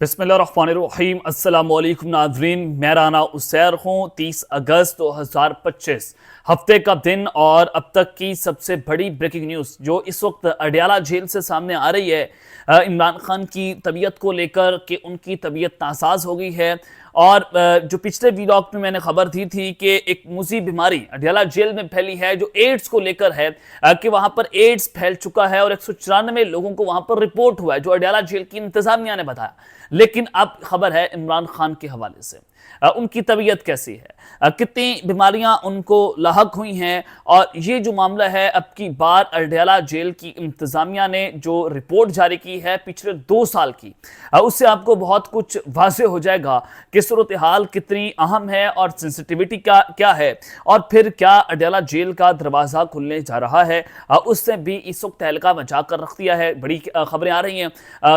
बिस्मिल्लाहिर्रहमानिर्रहीम अस्सलामुअलैकुम नाज़रीन, मैं राना उसैर हूँ। 30 अगस्त 2025 हफ्ते का दिन और अब तक की सबसे बड़ी ब्रेकिंग न्यूज़ जो इस वक्त अडयाला जेल से सामने आ रही है, इमरान खान की तबीयत को लेकर कि उनकी तबीयत नासाज हो गई है। और जो पिछले व्लॉग में मैंने खबर दी थी कि एक मूसी बीमारी अडयाला जेल में फैली है जो एड्स को लेकर है, कि वहां पर एड्स फैल चुका है और 194 लोगों को वहां पर रिपोर्ट हुआ है, जो अडयाला जेल की इंतजामिया ने बताया। लेकिन अब खबर है इमरान खान के हवाले से, उनकी तबीयत कैसी है, कितनी बीमारियां उनको लाहक हुई हैं। और ये जो मामला है, अब की बार अडयाला जेल की इंतजामिया ने जो रिपोर्ट जारी की है पिछले 2 साल की, उससे आपको बहुत कुछ वाज़ेह हो जाएगा कि सूरत हाल कितनी अहम है और सेंसिटिविटी क्या है। और फिर क्या अडयाला जेल का दरवाज़ा खुलने जा रहा है, उसने भी इस वक्त तहलका मचा कर रख दिया है। बड़ी खबरें आ रही हैं,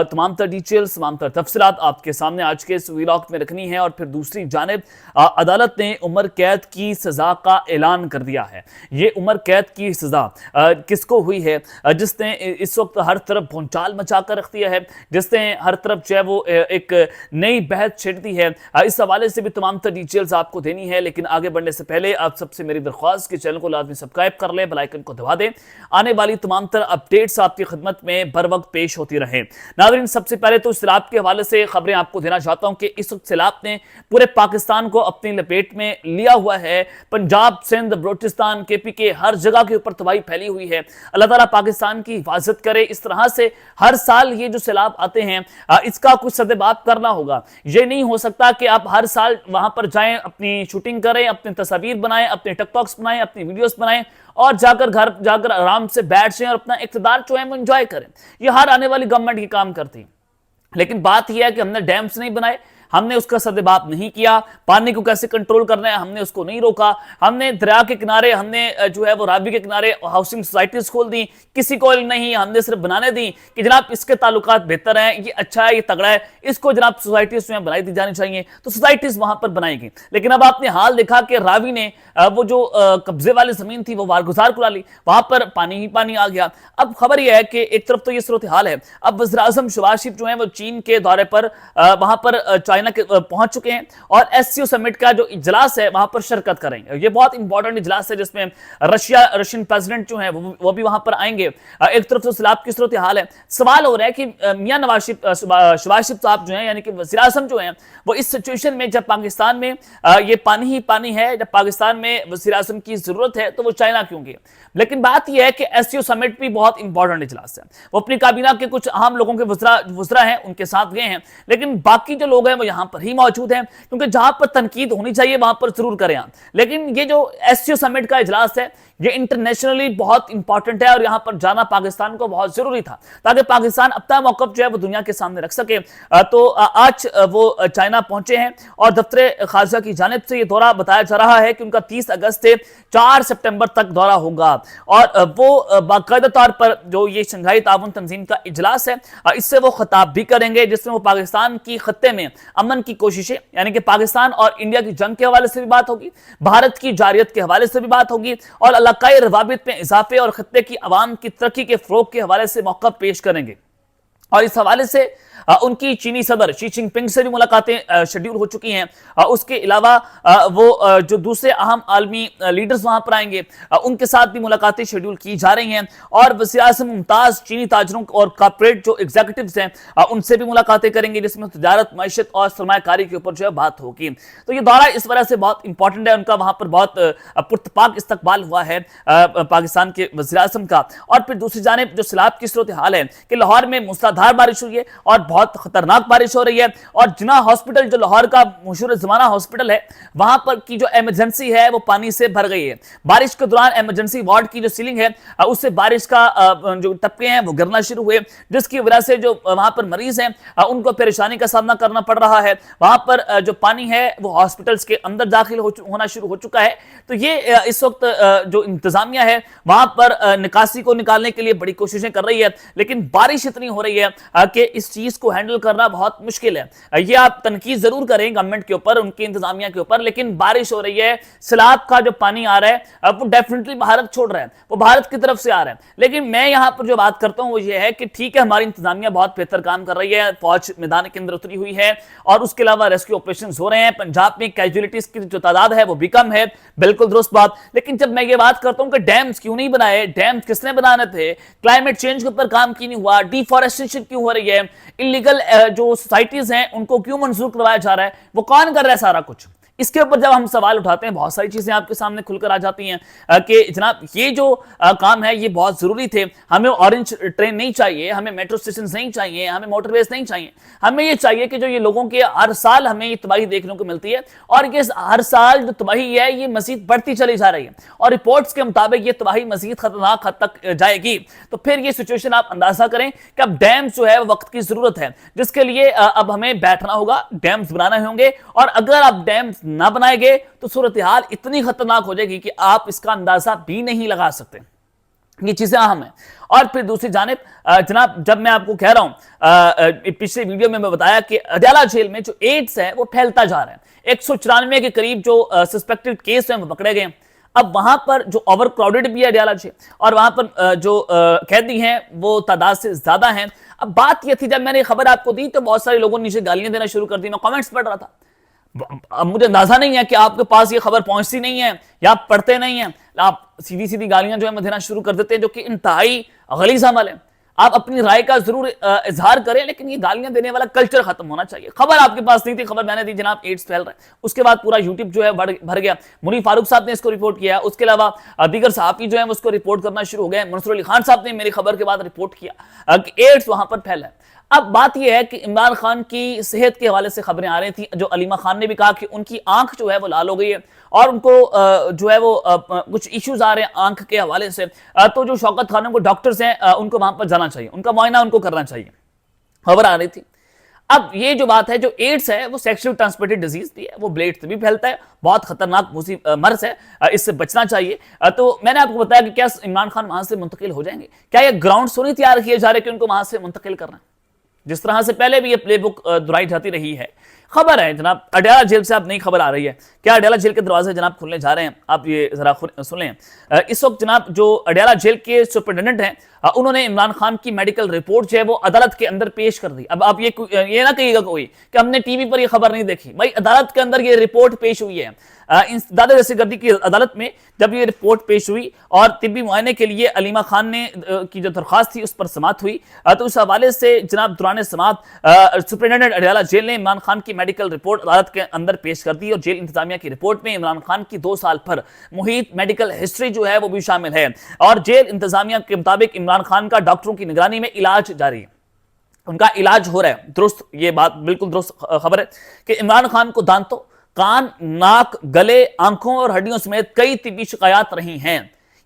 तमाम तर डिटेल्स, तमाम तर तफसीलात आपके सामने आज के इस व्लॉग में रखनी है। और फिर दूसरी जानिब अदालत ने उम्र कैद की सजा का ऐलान कर दिया है। ये उम्र कैद की सजा किसको हुई है, जिसने इस वक्त हर तरफ भूचाल मचा कर रख दिया है, जिसने हर तरफ जो है वो एक नई बहस छेड़ दी है। इस हवाले से भी तमाम तर डिटेल्स आपको देनी है। लेकिन आगे बढ़ने से पहले आप सबसे मेरी दरख्वास्त कि चैनल को लाजमी सब्सक्राइब कर ले, बेल आइकन को दबा दें। आने वाली तमाम तर अपडेट्स आपकी खिदमत में बर वक्त पेश होती रहे। नाज़रीन, सबसे पहले तो सैलाब के हवाले से खबरें आपको देना चाहता हूं कि इस वक्त सैलाब ने पूरे पाकिस्तान को अपनी लपेट में लिया हुआ है। पंजाब, सिंध, बलोचिस्तान, KPK हर जगह के ऊपर तबाही फैली हुई है। अल्लाह ताला पाकिस्तान की हिफाजत करे। इस तरह से हर साल ये जो सैलाब आते हैं, इसका कुछ सद्देबाब करना होगा। ये नहीं हो सकता कि आप हर साल वहां पर जाएं, अपनी शूटिंग करें, अपनी तस्वीर बनाएं, अपने टिकटॉक्स बनाएं, अपनी वीडियोस बनाएं और जाकर घर जाकर आराम से बैठ जाएं और अपना इक़्तिदार जो है वो एंजॉय करें। ये हर आने वाली गवर्नमेंट ये काम करती है। लेकिन बात यह है कि हमने डैम्स नहीं बनाए, हमने उसका सद्देबाब नहीं किया, पानी को कैसे कंट्रोल करना है हमने उसको नहीं रोका। हमने दरिया के किनारे, हमने जो है वो रावी के किनारे हाउसिंग सोसाइटीज खोल दी, किसी को नहीं, हमने सिर्फ बनाने दी कि जनाब इसके ताल्लुकात बेहतर हैं, ये अच्छा है, ये तगड़ा है, इसको जनाब सोसाइटीज में बनाई दी जानी चाहिए, तो सोसाइटीज वहां पर बनाएगी। लेकिन अब आपने हाल देखा कि रावी ने वो जो कब्जे वाली जमीन थी वो वारगुजार कुला ली, वहां पर पानी ही पानी आ गया। अब खबर यह है कि एक तरफ तो ये सूरत हाल है, अब वज़ीर आज़म शहबाज शरीफ जो है वो चीन के दौरे पर वहां पर चाइना के पहुंच चुके हैं और SCO समिट का जो इजलास है वहां पर शिरकत करेंगे। ये बहुत इंपॉर्टेंट इजलास है जिसमें रशियन प्रेसिडेंट जो है वो भी वहां पर आएंगे। एक तरफ से सैलाब की सूरत हाल है। सवाल हो रहा है कि मियां शहबाज शरीफ साहब जो है, यानी कि वज़ीर आज़म जो है, वो इस सिचुएशन में जब पाकिस्तान में ये पानी ही पानी है, जब पाकिस्तान में वज़ीर आज़म की जरूरत है, तो वो चाइना क्यों गए। लेकिन बात यह है कि SCO समिट भी बहुत इंपॉर्टेंट इजलास है। वो अपनी काबीना के कुछ अहम लोगों के वज़रा हैं, उनके साथ गए हैं, लेकिन बाकी जो लोग हैं वो यहां पर ही मौजूद हैं, क्योंकि जहां पर तनकीद होनी चाहिए वहां पर जरूर करें आप। लेकिन ये जो SCO समिट का इजलास है ये इंटरनेशनली बहुत इंपॉर्टेंट है और यहां पर जाना पाकिस्तान को बहुत जरूरी था, ताकि पाकिस्तान अपना मौकफ जो है वो दुनिया के सामने रख सके। तो आज वो चाइना पहुंचे हैं और दफ्तर खारजा की जानिब से ये दौरा बताया जा रहा है कि उनका 30 अगस्त से 4 सितंबर तक दौरा होगा। और वो बाकायदा तौर पर जो ये शंघाई ताउन तंजीम का इजलास है, इससे वो खिताब भी करेंगे, जिसमें वो पाकिस्तान की खत्ते में अमन की कोशिशें, यानी कि पाकिस्तान और इंडिया की जंग के हवाले से भी बात होगी, भारत की जारियत के हवाले से भी बात होगी और इलाकाई रवाबित में इजाफे और खत्ते की अवाम की तरक्की के फरोग के हवाले से मौका पेश करेंगे। और इस हवाले से उनकी चीनी सदर शी जिनपिंग से भी मुलाकातें शेड्यूल हो चुकी हैं। उसके अलावा वो जो दूसरे अहम आलमी लीडर्स वहां पर आएंगे, उनके साथ भी मुलाकातें शेड्यूल की जा रही हैं। और वज़ीर आज़म मुमताज चीनी ताजरों और कॉर्पोरेट जो एग्जीक्यूटिव्स हैं उनसे भी मुलाकातें करेंगे, जिसमें तजारत, मईशत और सरमायाकारी के ऊपर जो है बात होगी। तो ये दौरा इस वजह से बहुत इंपॉर्टेंट है, उनका वहां पर बहुत पुरतपाक इस्तकबाल हुआ है पाकिस्तान के वज़ीर आज़म का। और फिर दूसरी जानिब जो सैलाब की सूरत हाल है कि लाहौर में मूसलाधार बारिश हुई है और बहुत खतरनाक बारिश हो रही है। और जिना हॉस्पिटल जो लाहौर का मशहूर जमाना हॉस्पिटल है, वहां पर की जो इमरजेंसी है वो पानी से भर गई है। बारिश के दौरान इमरजेंसी वार्ड की जो सीलिंग है उससे बारिश का जो टपके हैं वो गिरना शुरू हुए, जिसकी वजह से जो वहां पर मरीज हैं उनको परेशानी का सामना करना पड़ रहा है। वहां पर जो पानी है वो हॉस्पिटल्स के अंदर दाखिल होना शुरू हो चुका है। तो ये इस वक्त जो इंतजामिया है वहां पर निकासी को निकालने के लिए बड़ी कोशिशें कर रही है, लेकिन बारिश इतनी हो रही है है कि इस चीज को हैंडल करना बहुत मुश्किल है। ये आप तनकीद जरूर करें गवर्नमेंट के ऊपर, उनकी इंतजामिया के ऊपर, लेकिन बारिश हो रही है, सैलाब का जो पानी आ रहा है वो डेफिनेटली भारत छोड़ रहा है, वो भारत की तरफ से आ रहा है। लेकिन मैं यहां पर जो बात करता हूं वो ये है कि ठीक है, हमारी इंतजामिया बहुत बेहतर काम कर रही है, फौज मैदान के अंदर उतरी हुई है और उसके अलावा रेस्क्यू ऑपरेशन हो रहे हैं, पंजाब में कैजुअलिटीज की जो तादाद है वो भी कम है, बिल्कुल दुरुस्त बात। लेकिन जब मैं ये बात करता हूं कि डैम्स क्यों नहीं बनाए, डैम्स किसने बनाने थे, क्लाइमेट चेंज के ऊपर काम क्यों नहीं हुआ, डिफॉरेस्टेशन क्यों हो रही है, इलीगल जो सोसाइटीज हैं उनको क्यों मंजूर करवाया जा रहा है, वो कौन कर रहा है सारा कुछ, इसके ऊपर जब हम सवाल उठाते हैं बहुत सारी चीजें आपके सामने खुलकर आ जाती हैं कि जनाब ये जो काम है ये बहुत जरूरी थे, हमें ऑरेंज ट्रेन नहीं चाहिए, हमें मेट्रो स्टेशन नहीं चाहिए, हमें मोटरवेज नहीं चाहिए, हमें ये चाहिए कि जो ये लोगों के हर साल हमें ये तबाही देखने को मिलती है और ये हर साल जो तबाही है ये मजीद बढ़ती चली जा रही है और रिपोर्ट्स के मुताबिक ये तबाही मजीद खतरनाक हद तक जाएगी। तो फिर ये सिचुएशन आप अंदाजा करें कि अब डैम्स जो है वक्त की जरूरत है, जिसके लिए अब हमें बैठना होगा, डैम्स बनाने होंगे और अगर आप डैम्स ना बनाएंगे तो सूरत हाल इतनी खतरनाक हो जाएगी कि आप इसका अंदाजा भी नहीं लगा सकते। ये चीजें अहम है। और फिर दूसरी जानिब जनाब, जब मैं आपको कह रहा हूं, पिछले वीडियो में मैं बताया कि अडयाला जेल में जो एड्स है वो फैलता जा रहा है, 194 के करीब जो सस्पेक्टेड केस हैं वो पकड़े गए। अब वहां पर जो ओवर क्राउडेड भी है अडयाला जेल और वहां पर जो कैदी हैं वो तादाद से ज्यादा हैं। अब बात यह थी, जब मैंने खबर आपको दी तो बहुत सारे लोगों ने नीचे गालियां देना शुरू कर दी, मैं कमेंट्स पढ़ रहा था। अब मुझे अंदाजा नहीं है कि आपके पास ये खबर पहुंचती नहीं है या आप पढ़ते नहीं हैं, आप सीधी सीधी गालियां जो है देना शुरू कर देते हैं, जो कि इंतहाई गलीज़ अमल है। आप अपनी राय का जरूर इजहार करें, लेकिन ये गालियां देने वाला कल्चर खत्म होना चाहिए। खबर आपके पास नहीं थी, खबर मैंने दी जनाब एड्स फैल रहा है, उसके बाद पूरा यूट्यूब जो है भर गया। मुनीर फारूक साहब ने इसको रिपोर्ट किया, उसके अलावा दीगर सहाफी जो है उसको रिपोर्ट करना शुरू हो गए। मंसूर अली खान साहब ने मेरी खबर के बाद रिपोर्ट किया कि एड्स वहां पर फैला है। अब बात यह है कि इमरान खान की सेहत के हवाले से खबरें आ रही थी, जो अलीमा खान ने भी कहा कि उनकी आंख जो है वो लाल हो गई है और उनको जो है वो कुछ इश्यूज आ रहे हैं आंख के हवाले से, तो जो शौकत खानों को डॉक्टर्स हैं उनको वहां पर जाना चाहिए, उनका मुआयना उनको करना चाहिए, खबर आ रही थी। अब ये जो बात है, जो एड्स है वो सेक्सुअल ट्रांसमिटेड डिजीज भी है, वो ब्लेड से भी फैलता है, बहुत खतरनाक मर्ज है, इससे बचना चाहिए। तो मैंने आपको बताया कि क्या इमरान खान वहां से मुंतकिल हो जाएंगे, क्या ये ग्राउंड सोनी तैयार किए जा रहे कि उनको वहां से मुंतकिल करना है, जिस तरह से पहले भी ये प्लेबुक दोहराई जाती रही है। खबर है जनाब अडयाला जेल से अब नई खबर आ रही है, क्या अडयाला जेल के दरवाजे जनाब खुलने जा रहे हैं, आप ये जरा सुन लें। इस वक्त जनाब जो अडयाला जेल के सुपरिटेंडेंट हैं उन्होंने इमरान खान की मेडिकल रिपोर्ट जो है वो अदालत के अंदर पेश कर दी। अब आप ये ना कहिएगा कोई कि हमने टीवी पर ये खबर नहीं देखी, भाई अदालत के अंदर ये रिपोर्ट पेश हुई है। दादा दहशतगर्दी की अदालत में जब ये रिपोर्ट पेश हुई और तिब्बी मुआयने के लिए अलीमा खान ने की जो दरख्वास्त थी उस पर समाअत हुई, तो उस हवाले से जनाब दौरान समाअत सुपरिटेंडेंट अडयाला जेल ने इमरान खान की मेडिकल रिपोर्ट अदालत के अंदर पेश कर दी और जेल इंतजामिया की रिपोर्ट में इमरान खान की 2 साल पर मुहित मेडिकल हिस्ट्री जो है वो भी शामिल है और जेल इंतजामिया के मुताबिक इमरान खान का डॉक्टरों की निगरानी में इलाज जारी है, उनका इलाज हो रहा है। दुरुस्त, ये बात बिल्कुल दुरुस्त खबर है कि इमरान खान को दांतों, कान, नाक, गले, आंखों और हड्डियों समेत कई तिब्बी शिकायत रही हैं,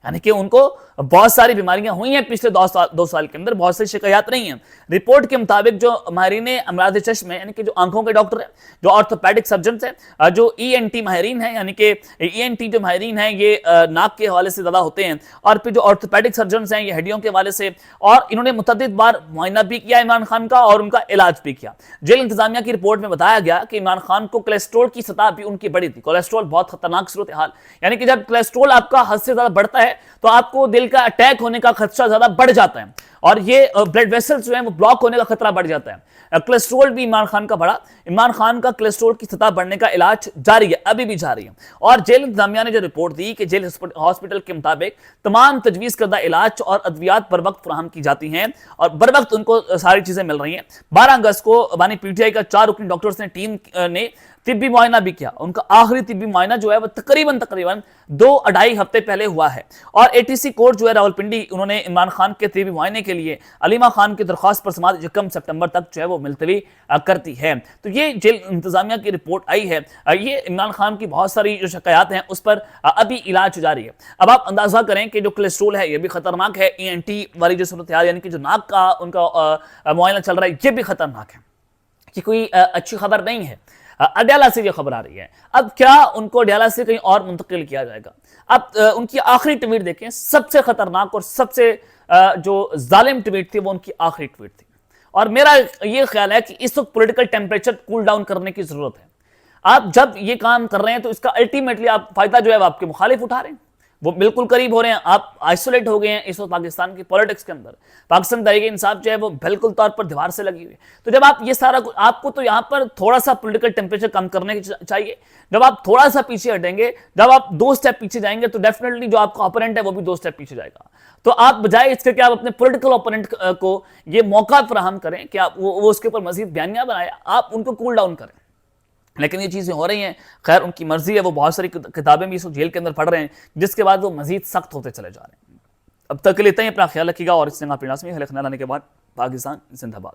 यानी कि उनको बहुत सारी बीमारियां हुई हैं पिछले 2 साल के अंदर, बहुत सारी शिकायत नहीं है। रिपोर्ट के मुताबिक जो माहिरीन अमराज चश्म है, यानी कि जो आंखों के डॉक्टर हैं, जो ऑर्थोपेडिक सर्जन हैं, जो ENT माहिरीन हैं, यानी कि ENT जो माहिरीन हैं ये नाक के हवाले से ज्यादा होते हैं और फिर जो ऑर्थोपेडिक सर्जन हैं ये हड्डियों के हवाले से, और इन्होंने मुतअद्दिद बार मुआयना भी किया इमरान खान का और उनका इलाज भी किया। जेल इंतजामिया की रिपोर्ट में बताया गया कि इमरान खान को कोलेस्ट्रोल की सतह भी उनकी बढ़ी थी। कोलेस्ट्रोल बहुत खतरनाक सूरत हाल, यानी कि जब कोलेस्ट्रोल आपका हद से ज्यादा बढ़ता है तो आपको दिल का अटैक होने का खतरा ज्यादा बढ़ जाता है और ये ब्लड वेसल्स जो है वो ब्लॉक होने का खतरा बढ़ जाता है। कोलेस्ट्रोल भी इमरान खान का बढ़ा, इमरान खान का कोलेस्ट्रोल की सतह बढ़ने का इलाज जारी है, अभी भी जारी है। और जेल इंतजामिया ने जो रिपोर्ट दी कि जेल हॉस्पिटल के मुताबिक तमाम तजवीज करदा इलाज और अद्वियात बर वक्त फराहम की जाती हैं और बर वक्त उनको सारी चीजें मिल रही हैं। 12 अगस्त को बानी PTI का 4 रुकनी डॉक्टर्स ने टीम ने तिब्बी मुआयना भी किया। उनका आखिरी तिब्बी मुआयना जो है वो तकरीबन 2-2.5 हफ्ते पहले हुआ है और ATC कोर्ट जो है रावलपिंडी, उन्होंने इमरान खान के तिब्बी मुआयने के लिए अलीमा खान की दरख्वास्त पर समाअत 1 सितंबर तक जो है वो मुलतवी करती है। तो ये जेल इंतजामिया की रिपोर्ट आई है, ये इमरान खान की बहुत सारी जो शिकायत हैं उस पर अभी इलाज जारी है। अब आप अंदाजा करें कि जो कोलेस्ट्रोल है ये भी खतरनाक है, ENT वाली जो सूरत हाल, यानी कि जो नाक का उनका मुआयना चल रहा है, ये भी खतरनाक है, कि कोई अच्छी खबर नहीं है। अडयाला से ये खबर आ रही है, अब क्या उनको अडयाला से कहीं और मुंतकिल किया जाएगा? अब उनकी आखिरी ट्वीट देखें, सबसे खतरनाक और सबसे जो जालिम ट्वीट थी वो उनकी आखिरी ट्वीट थी। और मेरा ये ख्याल है कि इस वक्त पॉलिटिकल टेम्परेचर कूल डाउन करने की जरूरत है। आप जब ये काम कर रहे हैं तो इसका अल्टीमेटली आप फायदा जो है वो आपके मुखालिफ उठा रहे हैं, वो बिल्कुल करीब हो रहे हैं, आप आइसोलेट हो गए हैं इस वक्त पाकिस्तान की पॉलिटिक्स के अंदर। पाकिस्तान तहरीक इंसाफ जो है वो बिल्कुल तौर पर दीवार से लगी हुई है। तो जब आप ये सारा आपको तो यहां पर थोड़ा सा पॉलिटिकल टेम्परेचर कम करने की चाहिए। जब आप थोड़ा सा पीछे हटेंगे, जब आप 2 स्टेप पीछे जाएंगे तो डेफिनेटली जो आपका ओपोनेंट है वो भी 2 स्टेप पीछे जाएगा। तो आप बजाय इसके कि आप अपने पॉलिटिकल ओपोनेंट को ये मौका फराहम करें कि आप वो उसके ऊपर मजीद बयानियां बनाए, आप उनको कूल डाउन करें। लेकिन ये चीज़ें हो रही हैं, खैर उनकी मर्जी है, वो बहुत सारी किताबें भी इस जेल के अंदर पढ़ रहे हैं, जिसके बाद वो मजीद सख्त होते चले जा रहे हैं। अब तक के लिए इतना ही, अपना ख्याल रखिएगा और इस जगह पे लाजमी खैर आने के बाद पाकिस्तान जिंदाबाद।